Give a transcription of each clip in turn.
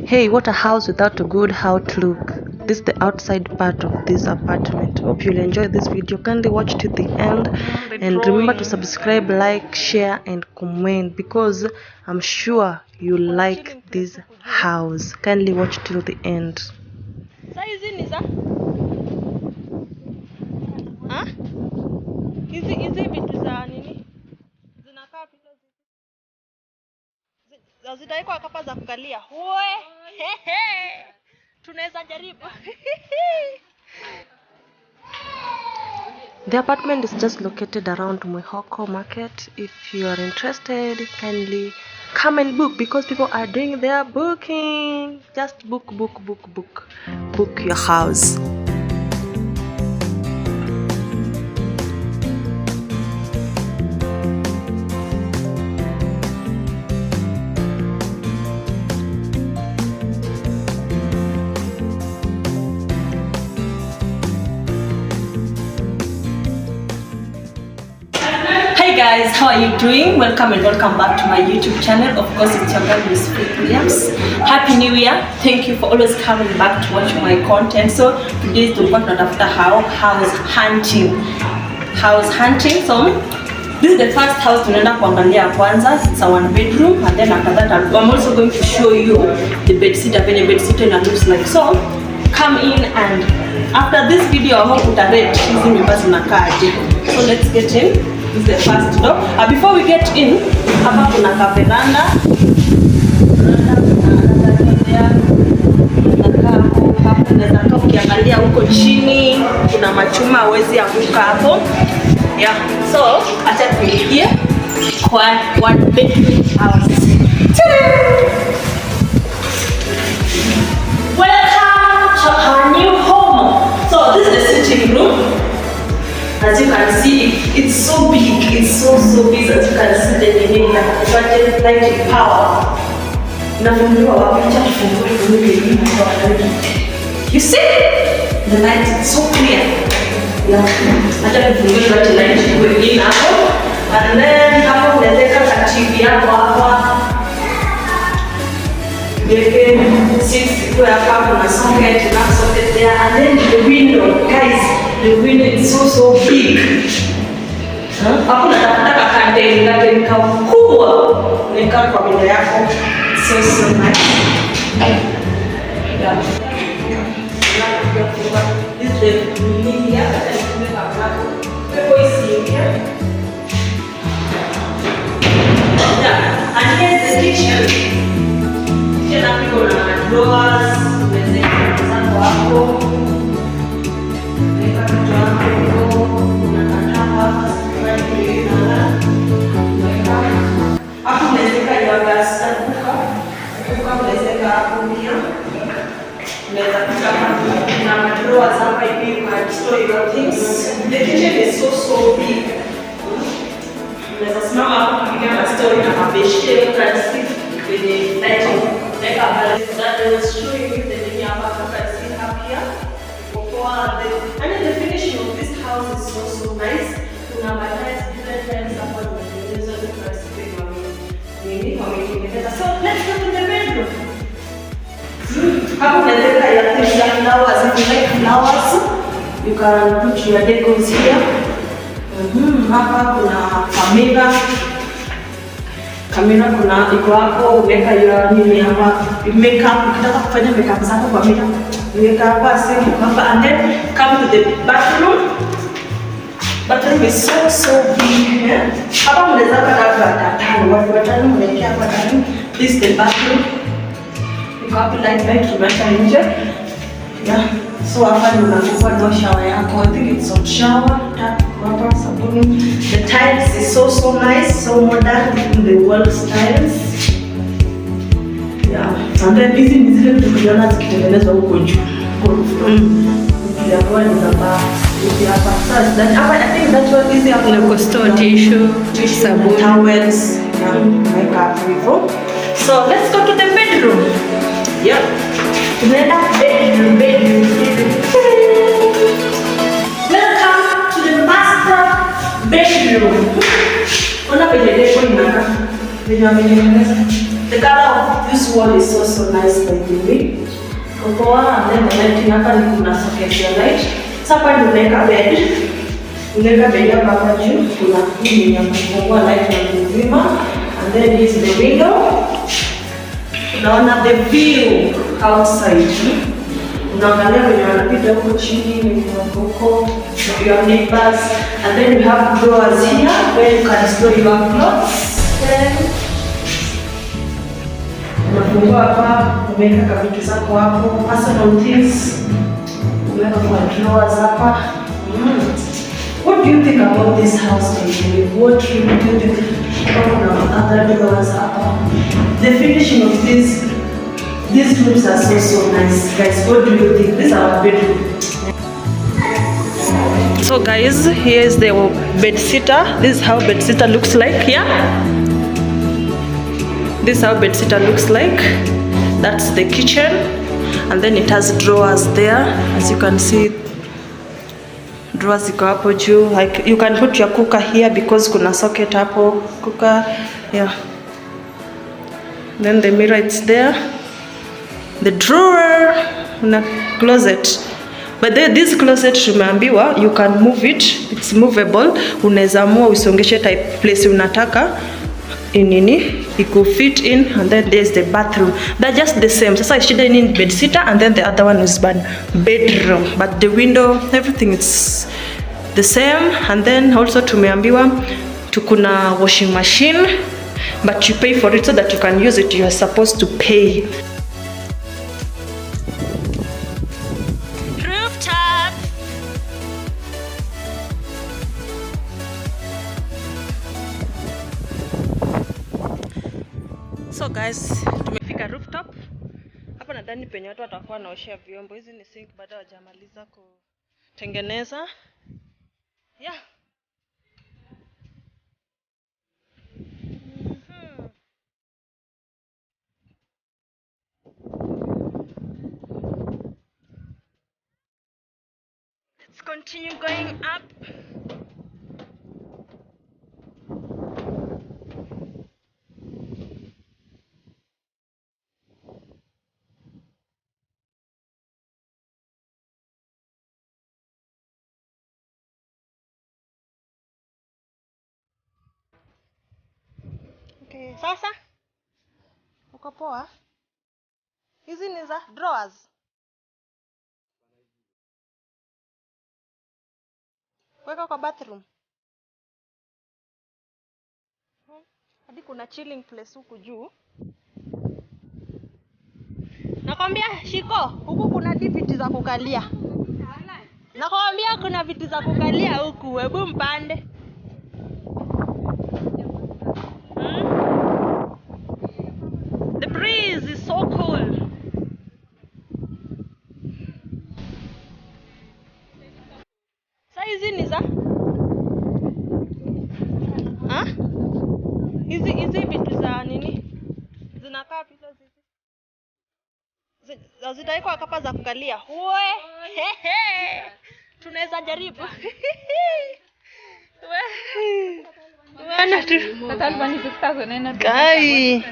Hey, what a house without a good outlook. This is the outside part of this apartment. Hope you'll enjoy this video. Kindly watch to the end and remember to subscribe, like, share and comment because I'm sure you like this house. Kindly watch till the end. Zitaikwa kapa za kukalia. Tunaweza jaribu. The apartment is just located around Mwihoko market. If you are interested, kindly come and book because people are doing their booking. Just book your house. Hey guys, how are you doing? Welcome back to my YouTube channel. Of course, it's your girl Miss Williams. Happy New Year! Thank you for always coming back to watch my content. So today tulikuwa tunatafuta house hunting. So this is the first house tunaenda kuangalia kwanza. It's a 1-bedroom, and then after that I'm also going to show you the bedsitter. When a bedsitter looks like. So come in, and after this video I hope utarate hizi nyumba zinakaaje. So let's get in. This is the first door. Before we get in, hapa kuna veranda. Unaweza ukiangalia huko chini kuna machuma hawezi anguka hapo. Yeah. So acha tuingie kwa 1-bedroom house. Welcome to our new home. So this is the sitting room. As you can see, it's so big. It's so big. As you can see, the lighting power. You see? The light is so clear. Yeah. And then hapo unaweka TV yako hapa. Yeke sisi kwa hapa kuna socket there, and then the window, guys. The window is so big. Hapo nataka kande ngade kubwa. Nika kwa window yako. So nice. Yeah. This is the living area that is in the apartment. People is here. Yeah. And here's the kitchen. Kitchen hapo kuna drawers, meza hapo. The kitchen is so big. There's a small story in a vegetable can see the lighting. Like I was showing you the living apartment can see up here. And then the finishing of this house is so nice. So let's go to the bedroom. Hapo unaweza ya flowers, if you like flowers, you can put your decors here. Hapa kuna kamera kuna iko hapo, umeka ya nini hapa, makeup, ukitaka kufanya makeup zako kwa mira, umeka hapa simu hapa, and then come to the bathroom. Bathroom is so big. Hapa unaweza kupata watu watano mnaingia hapa ndani. This is the bathroom. Iko light tumeweka nje. Yeah. So hapa unakuwa na shower yako. I think it's a shower, tap, rubber, sabuni. The tiles is so nice, so modern, in the wall styles. Yeah. And then hizi ni zile tukiona zikitengenezwa huko juu. Yeah, one is about I think that's what is here. Like store tissue, sabuni, towels, makeup, refill. So let's go to the bedroom. Yep. Bedroom. Welcome to the master bedroom. Ona penye depo inaka. Penye amenyengeneza. The color of this wall is also nice by the way. And then the lighting hapa ni kuna socket ya light. Sasa hapa ndio unaweka bed. Unaweka bed hapa juu, kuna hii ya kufungua light na kuzima. And then this is the window. Unaona the view outside. Unaangalia wenye wanapita huko chini, wenye wako huko, your neighbors. And then we have drawers here where you can store your clothes. Unafungua hapa, umeweka vitu zako hapo, personal things. Umeweka kwa drawers hapa. What do you think about this house, baby? What do you think about other drawers hapa? The finishing of these rooms are so nice, guys. What do you think? This is our bedroom. So guys, here is the bedsitter. This is how bedsitter looks like here. This is how bedsitter looks like. That's the kitchen, and then it has drawers there, as you can see. Drawers iko hapo juu. Like you can put your cooker here because kuna socket hapo. Cooker, yeah. Then the mirror it's there. The drawer, una closet. But this closet tumeambiwa you can move it. It's movable. Unaweza amua usongeshe type place unataka. Nini iko fit in, and then there's the bathroom. They're just the same. Sasa shida in bedsitter, and then the other one is bedroom. But the window, everything is the same. And then also tumeambiwa tukuna washing machine, but you pay for it so that you can use it. You are supposed to pay. Rooftop. So guys, tumefika rooftop. Hapa nadhani penye watu watakuwa wanaoshea vyombo. Hizi ni sink bado hawajamaliza kutengeneza. Yeah. Let's continue going up. Okay, sasa uko poa? Hizi ni za drawers. Weka kwa bathroom. Hadi kuna chilling place huku juu. Nakwambia Shiko, huku kuna viti za kukalia. Nakwambia kuna viti za kukalia huku, hebu mpande. The breeze is so cool. Hizi ni za? Hizi vitu za nini? Zinakaa pila zizi. Zitaikwa kapa za kukalia. Uwe! Hehe! Tunaweza jaribu. Wana tu. Kai.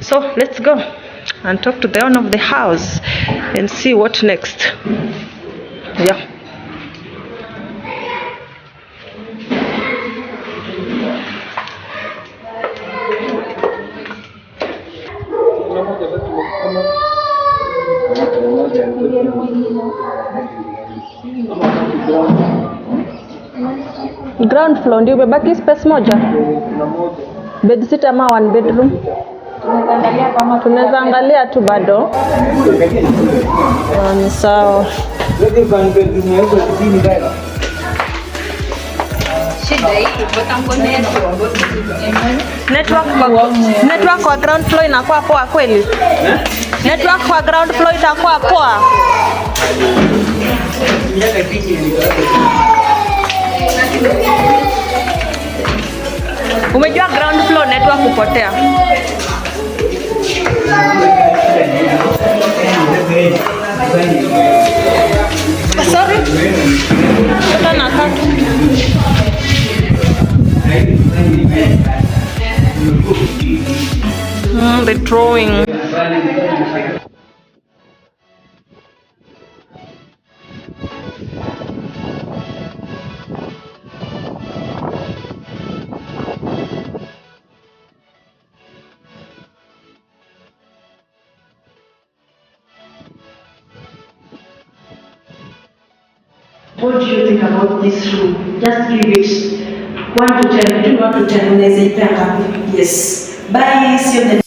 So let's go and talk to the owner of the house and see what next. Yeah. Ground floor ndio umebaki space moja. Bedsitter ama 1 bedroom. Tunaweza angalia tu bado. Ni sawa. Network kwa ground floor inakuwa poa kweli? Network kwa ground floor itakuwa poa. Umejua ground floor network kupotea. Sorry. Tuna katu. The drawing. What do you think about this room? Just give it 1 to 10. Between 1 to 10, unaweza ipea ngapi? Yes. Bye. See you next.